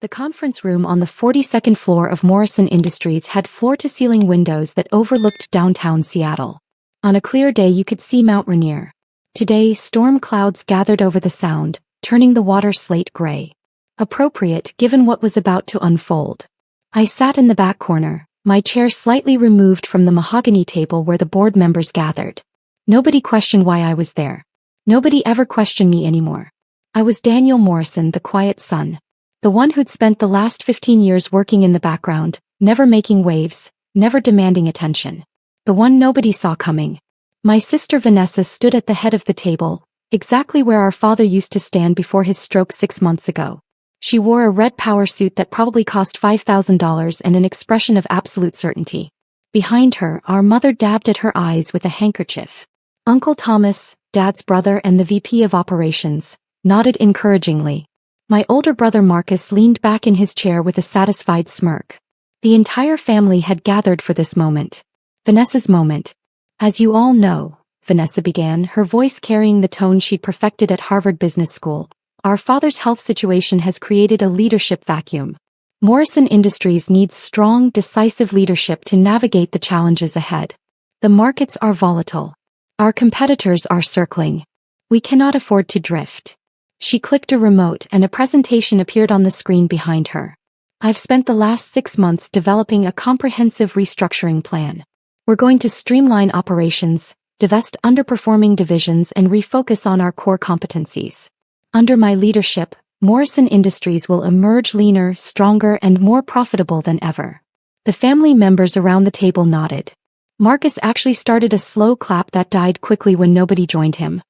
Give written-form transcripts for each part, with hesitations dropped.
The conference room on the 42nd floor of Morrison Industries had floor-to-ceiling windows that overlooked downtown Seattle. On a clear day you could see Mount Rainier. Today, storm clouds gathered over the Sound, turning the water slate gray. Appropriate given what was about to unfold. I sat in the back corner, my chair slightly removed from the mahogany table where the board members gathered. Nobody questioned why I was there. Nobody ever questioned me anymore. I was Daniel Morrison, the quiet son. The one who'd spent the last 15 years working in the background, never making waves, never demanding attention. The one nobody saw coming. My sister Vanessa stood at the head of the table, exactly where our father used to stand before his stroke 6 months ago. She wore a red power suit that probably cost $5,000 and an expression of absolute certainty. Behind her, our mother dabbed at her eyes with a handkerchief. Uncle Thomas, Dad's brother and the VP of Operations, nodded encouragingly. My older brother Marcus leaned back in his chair with a satisfied smirk. The entire family had gathered for this moment. Vanessa's moment. As you all know, Vanessa began, her voice carrying the tone she'd perfected at Harvard Business School, our father's health situation has created a leadership vacuum. Morrison Industries needs strong, decisive leadership to navigate the challenges ahead. The markets are volatile. Our competitors are circling. We cannot afford to drift. She clicked a remote and a presentation appeared on the screen behind her. I've spent the last 6 months developing a comprehensive restructuring plan. We're going to streamline operations, divest underperforming divisions and refocus on our core competencies. Under my leadership, Morrison Industries will emerge leaner, stronger and more profitable than ever. The family members around the table nodded. Marcus actually started a slow clap that died quickly when nobody joined him.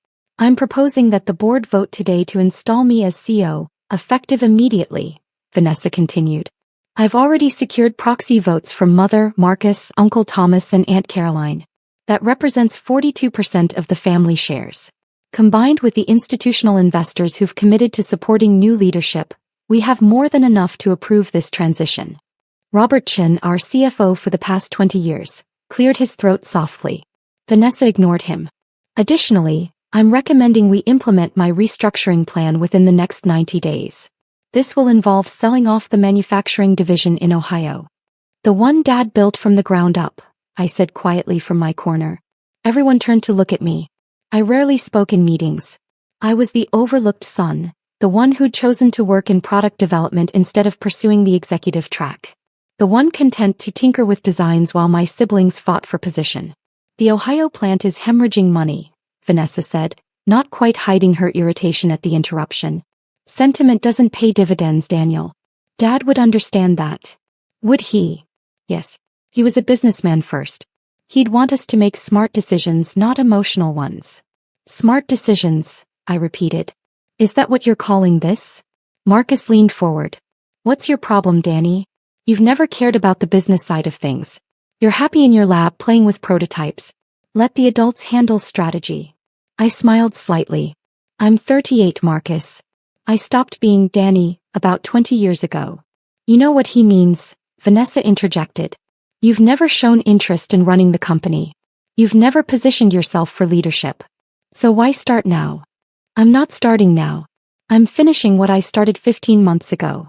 I'm proposing that the board vote today to install me as CEO, effective immediately, Vanessa continued. I've already secured proxy votes from Mother, Marcus, Uncle Thomas and Aunt Caroline. That represents 42% of the family shares. Combined with the institutional investors who've committed to supporting new leadership, we have more than enough to approve this transition. Robert Chin, our CFO for the past 20 years, cleared his throat softly. Vanessa ignored him. Additionally, I'm recommending we implement my restructuring plan within the next 90 days. This will involve selling off the manufacturing division in Ohio. The one Dad built from the ground up, I said quietly from my corner. Everyone turned to look at me. I rarely spoke in meetings. I was the overlooked son, the one who'd chosen to work in product development instead of pursuing the executive track. The one content to tinker with designs while my siblings fought for position. The Ohio plant is hemorrhaging money, Vanessa said, not quite hiding her irritation at the interruption. Sentiment doesn't pay dividends, Daniel. Dad would understand that. Would he? Yes. He was a businessman first. He'd want us to make smart decisions, not emotional ones. Smart decisions, I repeated. Is that what you're calling this? Marcus leaned forward. What's your problem, Danny? You've never cared about the business side of things. You're happy in your lab playing with prototypes. Let the adults handle strategy. I smiled slightly. I'm 38, Marcus. I stopped being Danny about 20 years ago. You know what he means, Vanessa interjected. You've never shown interest in running the company. You've never positioned yourself for leadership. So why start now? I'm not starting now. I'm finishing what I started 15 months ago.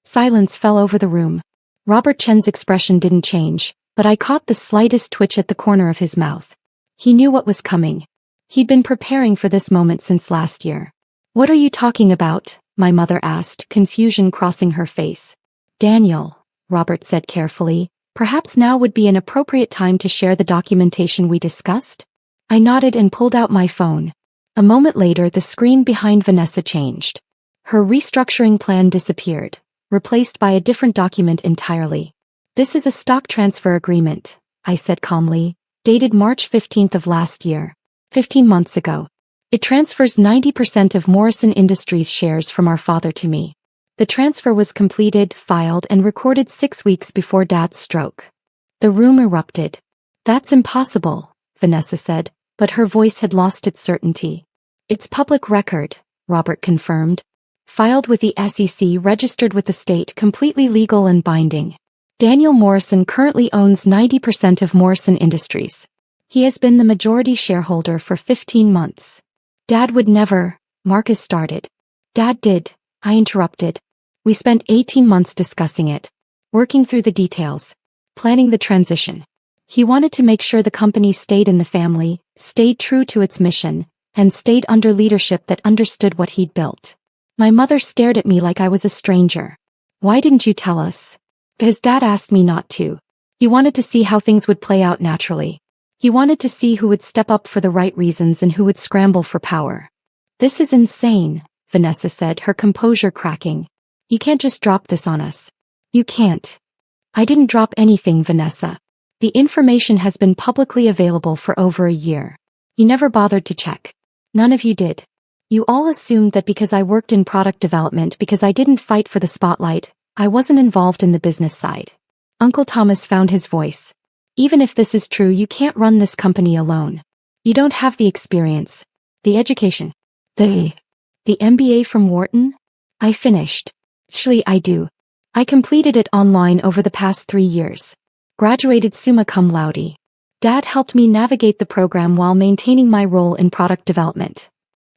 Silence fell over the room. Robert Chen's expression didn't change, but I caught the slightest twitch at the corner of his mouth. He knew what was coming. He'd been preparing for this moment since last year. What are you talking about? My mother asked, confusion crossing her face. Daniel, Robert said carefully, perhaps now would be an appropriate time to share the documentation we discussed? I nodded and pulled out my phone. A moment later the screen behind Vanessa changed. Her restructuring plan disappeared, replaced by a different document entirely. This is a stock transfer agreement, I said calmly, dated March 15th of last year. 15 months ago. It transfers 90% of Morrison Industries shares from our father to me. The transfer was completed, filed and recorded 6 weeks before Dad's stroke. The room erupted. That's impossible, Vanessa said, but her voice had lost its certainty. It's public record, Robert confirmed. Filed with the SEC, registered with the state, completely legal and binding. Daniel Morrison currently owns 90% of Morrison Industries. He has been the majority shareholder for 15 months. Dad would never, Marcus started. Dad did, I interrupted. We spent 18 months discussing it, working through the details, planning the transition. He wanted to make sure the company stayed in the family, stayed true to its mission, and stayed under leadership that understood what he'd built. My mother stared at me like I was a stranger. Why didn't you tell us? Because Dad asked me not to. He wanted to see how things would play out naturally. He wanted to see who would step up for the right reasons and who would scramble for power. This is insane, Vanessa said, her composure cracking. You can't just drop this on us. You can't. I didn't drop anything, Vanessa. The information has been publicly available for over a year. You never bothered to check. None of you did. You all assumed that because I worked in product development, because I didn't fight for the spotlight, I wasn't involved in the business side. Uncle Thomas found his voice. Even if this is true, you can't run this company alone. You don't have the experience, the education, the MBA from Wharton? I finished. Actually, I do. I completed it online over the past 3 years. Graduated summa cum laude. Dad helped me navigate the program while maintaining my role in product development.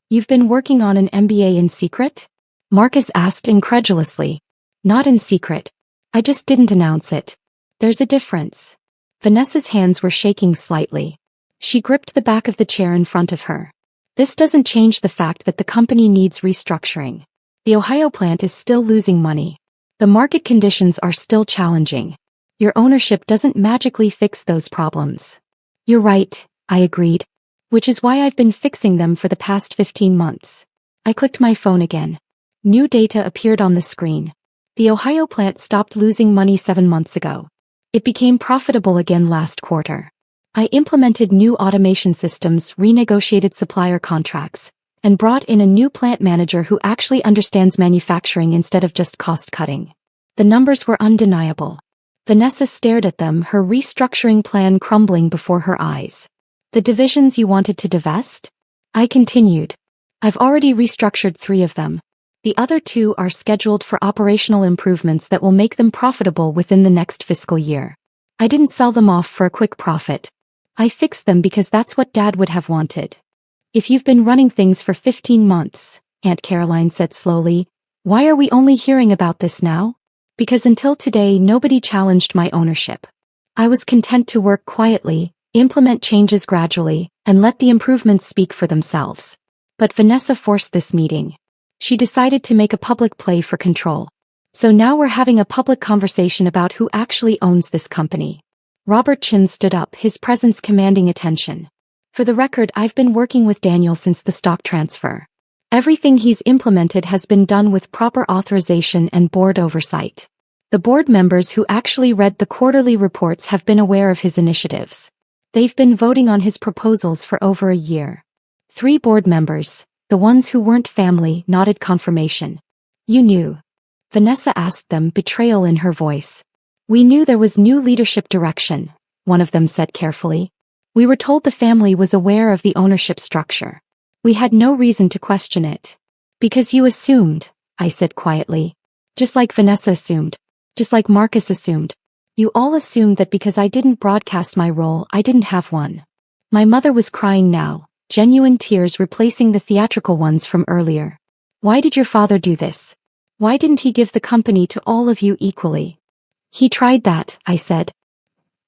You've been working on an MBA in secret? Marcus asked incredulously. Not in secret. I just didn't announce it. There's a difference. Vanessa's hands were shaking slightly. She gripped the back of the chair in front of her. This doesn't change the fact that the company needs restructuring. The Ohio plant is still losing money. The market conditions are still challenging. Your ownership doesn't magically fix those problems. You're right, I agreed. Which is why I've been fixing them for the past 15 months. I clicked my phone again. New data appeared on the screen. The Ohio plant stopped losing money 7 months ago. It became profitable again last quarter. I implemented new automation systems, renegotiated supplier contracts, and brought in a new plant manager who actually understands manufacturing instead of just cost-cutting. The numbers were undeniable. Vanessa stared at them, her restructuring plan crumbling before her eyes. The divisions you wanted to divest? I continued. I've already restructured 3 of them. The other 2 are scheduled for operational improvements that will make them profitable within the next fiscal year. I didn't sell them off for a quick profit. I fixed them because that's what Dad would have wanted. If you've been running things for 15 months, Aunt Caroline said slowly, why are we only hearing about this now? Because until today nobody challenged my ownership. I was content to work quietly, implement changes gradually, and let the improvements speak for themselves. But Vanessa forced this meeting. She decided to make a public play for control. So now we're having a public conversation about who actually owns this company. Robert Chin stood up, his presence commanding attention. For the record, I've been working with Daniel since the stock transfer. Everything he's implemented has been done with proper authorization and board oversight. The board members who actually read the quarterly reports have been aware of his initiatives. They've been voting on his proposals for over a year. 3 board members, the ones who weren't family, nodded confirmation. You knew. Vanessa asked them, betrayal in her voice. We knew there was new leadership direction, one of them said carefully. We were told the family was aware of the ownership structure. We had no reason to question it. Because you assumed, I said quietly. Just like Vanessa assumed. Just like Marcus assumed. You all assumed that because I didn't broadcast my role, I didn't have one. My mother was crying now, genuine tears replacing the theatrical ones from earlier. Why did your father do this? Why didn't he give the company to all of you equally? He tried that, I said.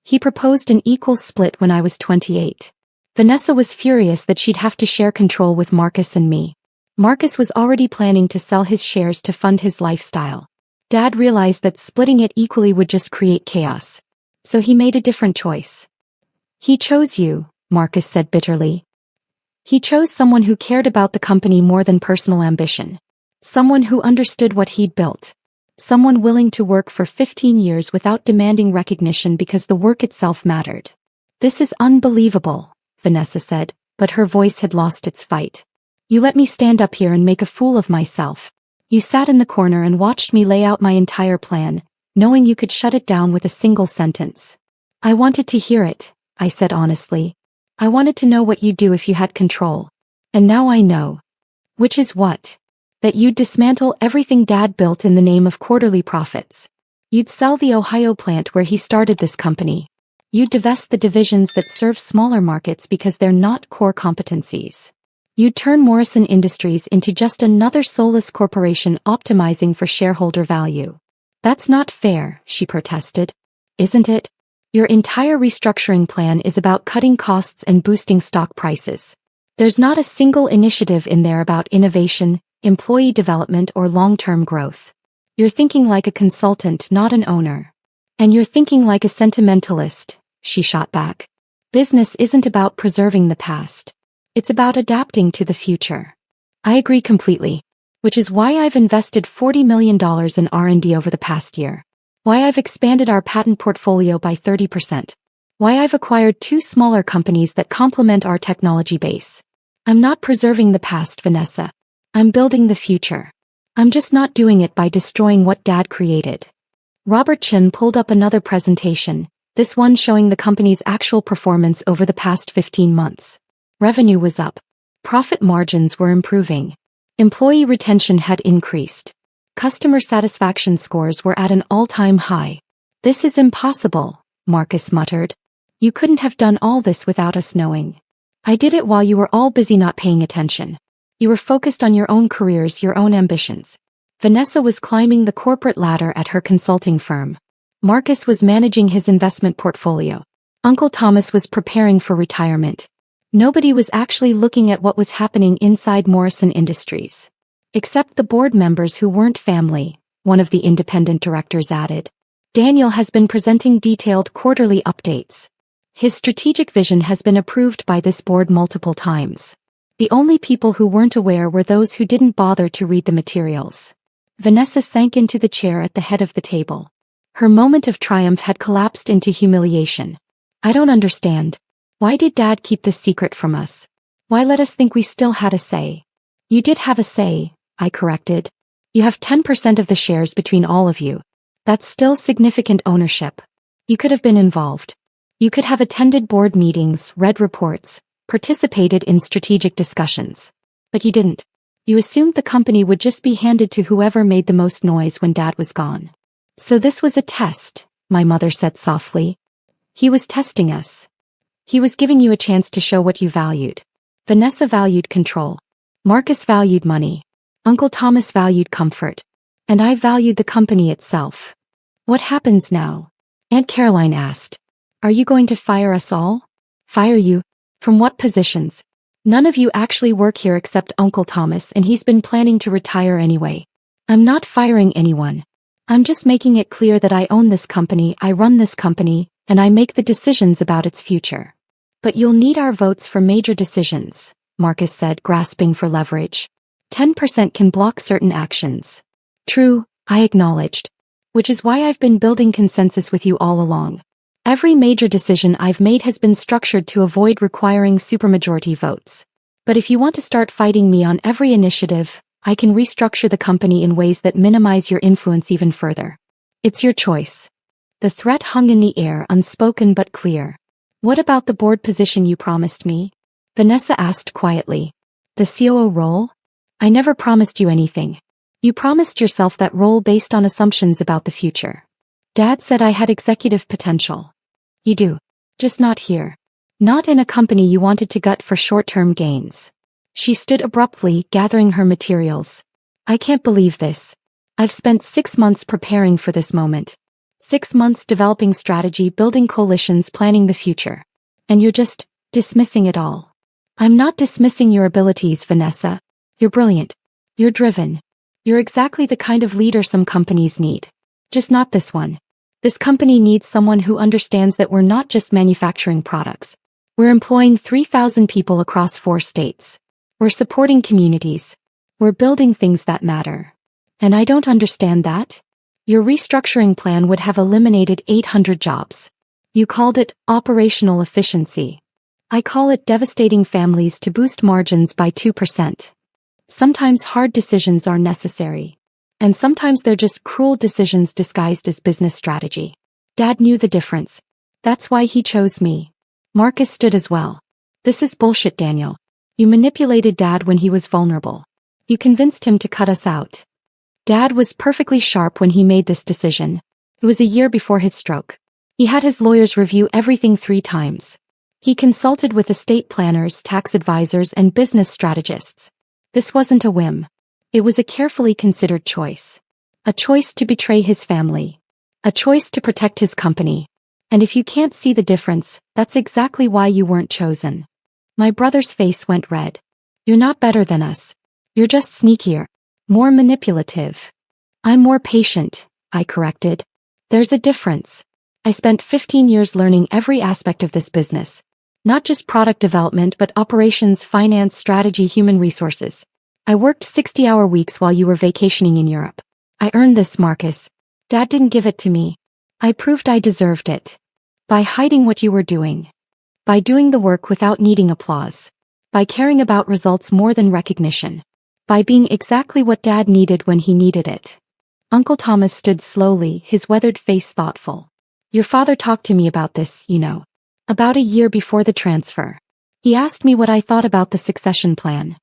He proposed an equal split when I was 28. Vanessa was furious that she'd have to share control with Marcus and me. Marcus was already planning to sell his shares to fund his lifestyle. Dad realized that splitting it equally would just create chaos. So he made a different choice. He chose you, Marcus said bitterly. He chose someone who cared about the company more than personal ambition. Someone who understood what he'd built. Someone willing to work for 15 years without demanding recognition because the work itself mattered. This is unbelievable, Vanessa said, but her voice had lost its fight. You let me stand up here and make a fool of myself. You sat in the corner and watched me lay out my entire plan, knowing you could shut it down with a single sentence. I wanted to hear it, I said honestly. I wanted to know what you'd do if you had control. And now I know. Which is what? That you'd dismantle everything Dad built in the name of quarterly profits. You'd sell the Ohio plant where he started this company. You'd divest the divisions that serve smaller markets because they're not core competencies. You'd turn Morrison Industries into just another soulless corporation optimizing for shareholder value. That's not fair, she protested. Isn't it? Your entire restructuring plan is about cutting costs and boosting stock prices. There's not a single initiative in there about innovation, employee development, or long-term growth. You're thinking like a consultant, not an owner. And you're thinking like a sentimentalist, she shot back. Business isn't about preserving the past. It's about adapting to the future. I agree completely. Which is why I've invested $40 million in R&D over the past year. Why I've expanded our patent portfolio by 30%. Why I've acquired 2 smaller companies that complement our technology base. I'm not preserving the past, Vanessa. I'm building the future. I'm just not doing it by destroying what Dad created. Robert Chin pulled up another presentation, this one showing the company's actual performance over the past 15 months. Revenue was up. Profit margins were improving. Employee retention had increased. Customer satisfaction scores were at an all-time high. This is impossible, Marcus muttered. You couldn't have done all this without us knowing. I did it while you were all busy not paying attention. You were focused on your own careers, your own ambitions. Vanessa was climbing the corporate ladder at her consulting firm. Marcus was managing his investment portfolio. Uncle Thomas was preparing for retirement. Nobody was actually looking at what was happening inside Morrison Industries. Except the board members who weren't family, one of the independent directors added. Daniel has been presenting detailed quarterly updates. His strategic vision has been approved by this board multiple times. The only people who weren't aware were those who didn't bother to read the materials. Vanessa sank into the chair at the head of the table. Her moment of triumph had collapsed into humiliation. I don't understand. Why did Dad keep this secret from us? Why let us think we still had a say? You did have a say, I corrected. You have 10% of the shares between all of you. That's still significant ownership. You could have been involved. You could have attended board meetings, read reports, participated in strategic discussions. But you didn't. You assumed the company would just be handed to whoever made the most noise when Dad was gone. So this was a test, my mother said softly. He was testing us. He was giving you a chance to show what you valued. Vanessa valued control. Marcus valued money. Uncle Thomas valued comfort. And I valued the company itself. What happens now? Aunt Caroline asked. Are you going to fire us all? Fire you? From what positions? None of you actually work here except Uncle Thomas, and he's been planning to retire anyway. I'm not firing anyone. I'm just making it clear that I own this company, I run this company, and I make the decisions about its future. But you'll need our votes for major decisions, Marcus said, grasping for leverage. 10% can block certain actions. True, I acknowledged. Which is why I've been building consensus with you all along. Every major decision I've made has been structured to avoid requiring supermajority votes. But if you want to start fighting me on every initiative, I can restructure the company in ways that minimize your influence even further. It's your choice. The threat hung in the air, unspoken but clear. What about the board position you promised me? Vanessa asked quietly. The COO role? I never promised you anything. You promised yourself that role based on assumptions about the future. Dad said I had executive potential. You do. Just not here. Not in a company you wanted to gut for short-term gains. She stood abruptly, gathering her materials. I can't believe this. I've spent 6 months preparing for this moment. 6 months developing strategy, building coalitions, planning the future. And you're just dismissing it all. I'm not dismissing your abilities, Vanessa. You're brilliant. You're driven. You're exactly the kind of leader some companies need. Just not this one. This company needs someone who understands that we're not just manufacturing products. We're employing 3,000 people across 4 states. We're supporting communities. We're building things that matter. And I don't understand that. Your restructuring plan would have eliminated 800 jobs. You called it operational efficiency. I call it devastating families to boost margins by 2%. Sometimes hard decisions are necessary. And sometimes they're just cruel decisions disguised as business strategy. Dad knew the difference. That's why he chose me. Marcus stood as well. This is bullshit, Daniel. You manipulated Dad when he was vulnerable. You convinced him to cut us out. Dad was perfectly sharp when he made this decision. It was a year before his stroke. He had his lawyers review everything 3 times. He consulted with estate planners, tax advisors, and business strategists. This wasn't a whim. It was a carefully considered choice. A choice to betray his family. A choice to protect his company. And if you can't see the difference, that's exactly why you weren't chosen. My brother's face went red. You're not better than us. You're just sneakier. More manipulative. I'm more patient, I corrected. There's a difference. I spent 15 years learning every aspect of this business. Not just product development but operations, finance, strategy, human resources. I worked 60-hour weeks while you were vacationing in Europe. I earned this, Marcus. Dad didn't give it to me. I proved I deserved it. By hiding what you were doing. By doing the work without needing applause. By caring about results more than recognition. By being exactly what Dad needed when he needed it. Uncle Thomas stood slowly, his weathered face thoughtful. Your father talked to me about this, you know. About a year before the transfer. He asked me what I thought about the succession plan.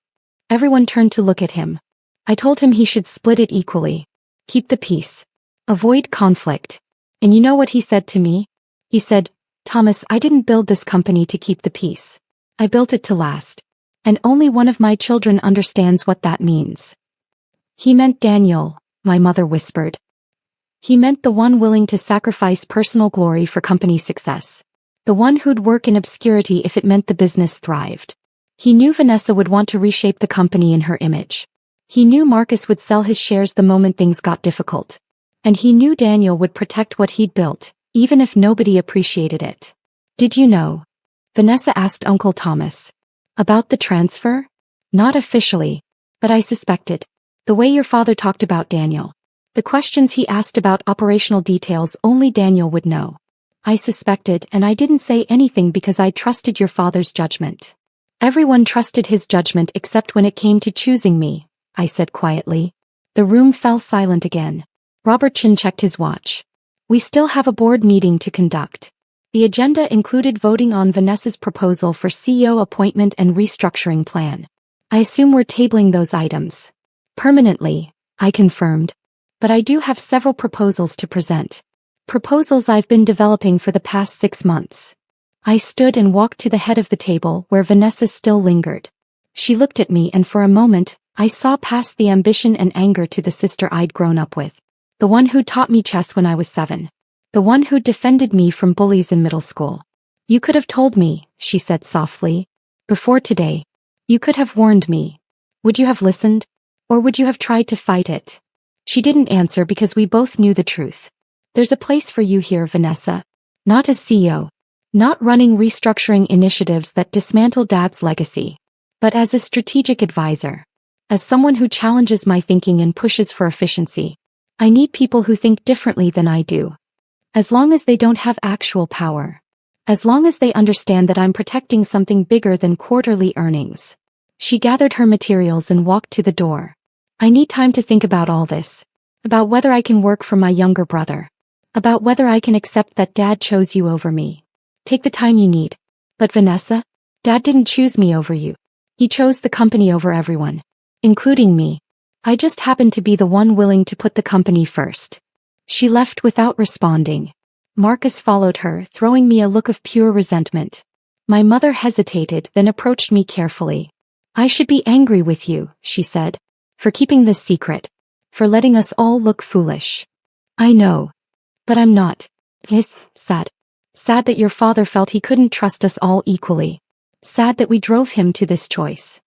Everyone turned to look at him. I told him he should split it equally. Keep the peace. Avoid conflict. And you know what he said to me? He said, Thomas, I didn't build this company to keep the peace. I built it to last. And only one of my children understands what that means. He meant Daniel, my mother whispered. He meant the one willing to sacrifice personal glory for company success. The one who'd work in obscurity if it meant the business thrived. He knew Vanessa would want to reshape the company in her image. He knew Marcus would sell his shares the moment things got difficult. And he knew Daniel would protect what he'd built, even if nobody appreciated it. Did you know? Vanessa asked Uncle Thomas. About the transfer? Not officially, but I suspected. The way your father talked about Daniel. The questions he asked about operational details only Daniel would know. I suspected, and I didn't say anything because I trusted your father's judgment. Everyone trusted his judgment except when it came to choosing me, I said quietly. The room fell silent again. Robert Chin checked his watch. We still have a board meeting to conduct. The agenda included voting on Vanessa's proposal for CEO appointment and restructuring plan. I assume we're tabling those items. Permanently, I confirmed. But I do have several proposals to present. Proposals I've been developing for the past 6 months. I stood and walked to the head of the table where Vanessa still lingered. She looked at me and for a moment, I saw past the ambition and anger to the sister I'd grown up with. The one who taught me chess when I was 7. The one who defended me from bullies in middle school. You could have told me, she said softly. Before today. You could have warned me. Would you have listened? Or would you have tried to fight it? She didn't answer because we both knew the truth. There's a place for you here, Vanessa. Not as CEO. Not running restructuring initiatives that dismantle Dad's legacy. But as a strategic advisor. As someone who challenges my thinking and pushes for efficiency. I need people who think differently than I do. As long as they don't have actual power. As long as they understand that I'm protecting something bigger than quarterly earnings. She gathered her materials and walked to the door. I need time to think about all this. About whether I can work for my younger brother. About whether I can accept that Dad chose you over me. Take the time you need. But Vanessa, Dad didn't choose me over you. He chose the company over everyone. Including me. I just happened to be the one willing to put the company first. She left without responding. Marcus followed her, throwing me a look of pure resentment. My mother hesitated, then approached me carefully. I should be angry with you, she said. For keeping this secret. For letting us all look foolish. I know. But I'm not. Yes, sad. Sad that your father felt he couldn't trust us all equally. Sad that we drove him to this choice.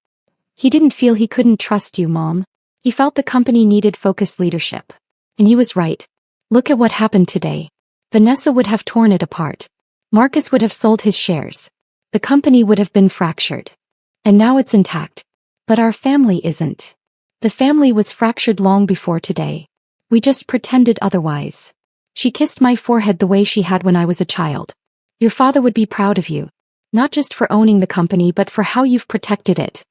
He didn't feel he couldn't trust you, Mom. He felt the company needed focused leadership. And he was right. Look at what happened today. Vanessa would have torn it apart. Marcus would have sold his shares. The company would have been fractured. And now it's intact. But our family isn't. The family was fractured long before today. We just pretended otherwise. She kissed my forehead the way she had when I was a child. Your father would be proud of you. Not just for owning the company but for how you've protected it.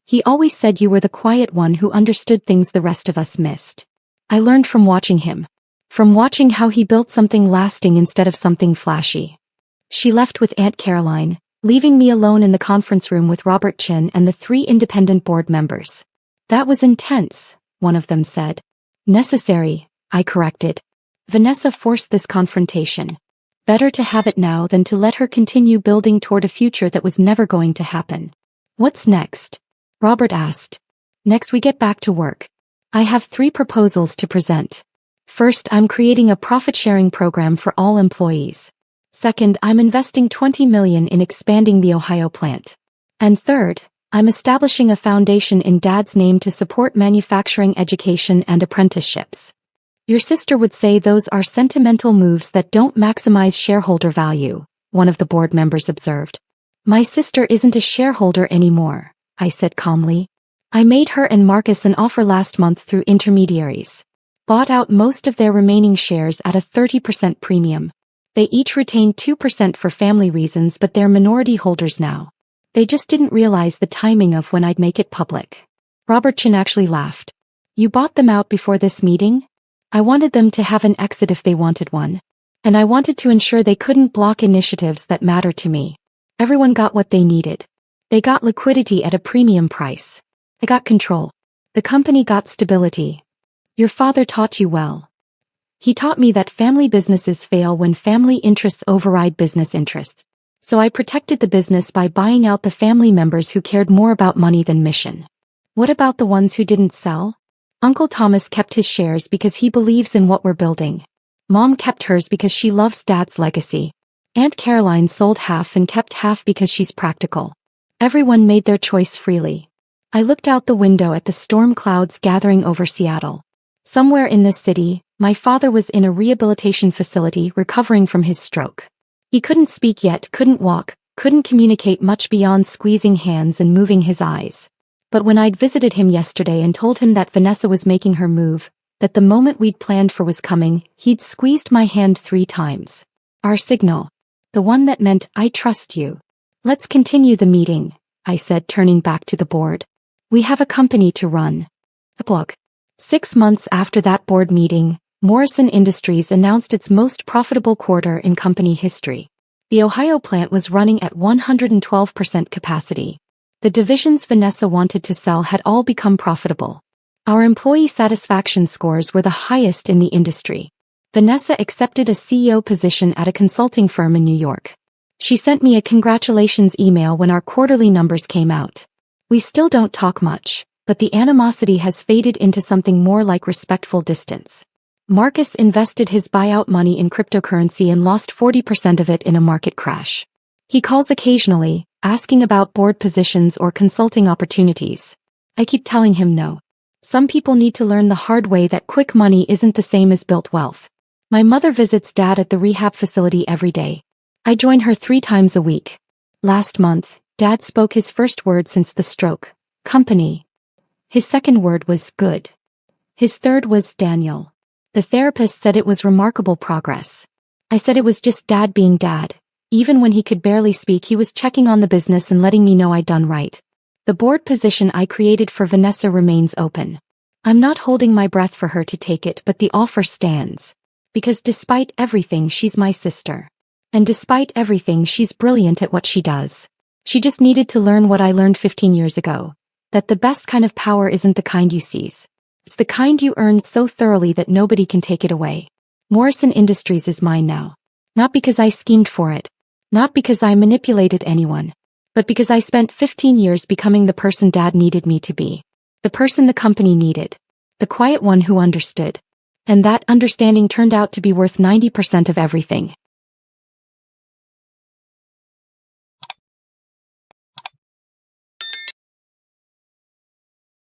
He always said you were the quiet one who understood things the rest of us missed. I learned from watching him. From watching how he built something lasting instead of something flashy. She left with Aunt Caroline, leaving me alone in the conference room with Robert Chin and the 3 independent board members. That was intense, one of them said. Necessary, I corrected. Vanessa forced this confrontation. Better to have it now than to let her continue building toward a future that was never going to happen. What's next? Robert asked. Next we get back to work. I have 3 proposals to present. First, I'm creating a profit-sharing program for all employees. Second, I'm investing $20 million in expanding the Ohio plant. And third, I'm establishing a foundation in Dad's name to support manufacturing education and apprenticeships. Your sister would say those are sentimental moves that don't maximize shareholder value, one of the board members observed. My sister isn't a shareholder anymore, I said calmly. I made her and Marcus an offer last month through intermediaries. Bought out most of their remaining shares at a 30% premium. They each retained 2% for family reasons, but they're minority holders now. They just didn't realize the timing of when I'd make it public. Robert Chin actually laughed. You bought them out before this meeting? I wanted them to have an exit if they wanted one. And I wanted to ensure they couldn't block initiatives that matter to me. Everyone got what they needed. They got liquidity at a premium price. I got control. The company got stability. Your father taught you well. He taught me that family businesses fail when family interests override business interests. So I protected the business by buying out the family members who cared more about money than mission. What about the ones who didn't sell? Uncle Thomas kept his shares because he believes in what we're building. Mom kept hers because she loves Dad's legacy. Aunt Caroline sold half and kept half because she's practical. Everyone made their choice freely. I looked out the window at the storm clouds gathering over Seattle. Somewhere in this city, my father was in a rehabilitation facility recovering from his stroke. He couldn't speak yet, couldn't walk, couldn't communicate much beyond squeezing hands and moving his eyes. But when I'd visited him yesterday and told him that Vanessa was making her move, that the moment we'd planned for was coming, he'd squeezed my hand 3 times. Our signal. The one that meant, I trust you. Let's continue the meeting, I said, turning back to the board. We have a company to run. Epilogue. 6 months after that board meeting, Morrison Industries announced its most profitable quarter in company history. The Ohio plant was running at 112% capacity. The divisions Vanessa wanted to sell had all become profitable. Our employee satisfaction scores were the highest in the industry. Vanessa accepted a CEO position at a consulting firm in New York. She sent me a congratulations email when our quarterly numbers came out. We still don't talk much, but the animosity has faded into something more like respectful distance. Marcus invested his buyout money in cryptocurrency and lost 40% of it in a market crash. He calls occasionally, asking about board positions or consulting opportunities. I keep telling him no. Some people need to learn the hard way that quick money isn't the same as built wealth. My mother visits Dad at the rehab facility every day. I join her 3 times a week. Last month, Dad spoke his first word since the stroke. Company. His second word was good. His third was Daniel. The therapist said it was remarkable progress. I said it was just Dad being Dad. Even when he could barely speak, he was checking on the business and letting me know I'd done right. The board position I created for Vanessa remains open. I'm not holding my breath for her to take it, but the offer stands. Because despite everything, she's my sister. And despite everything, she's brilliant at what she does. She just needed to learn what I learned 15 years ago. That the best kind of power isn't the kind you seize. It's the kind you earn so thoroughly that nobody can take it away. Morrison Industries is mine now. Not because I schemed for it. Not because I manipulated anyone. But because I spent 15 years becoming the person Dad needed me to be. The person the company needed. The quiet one who understood. And that understanding turned out to be worth 90% of everything.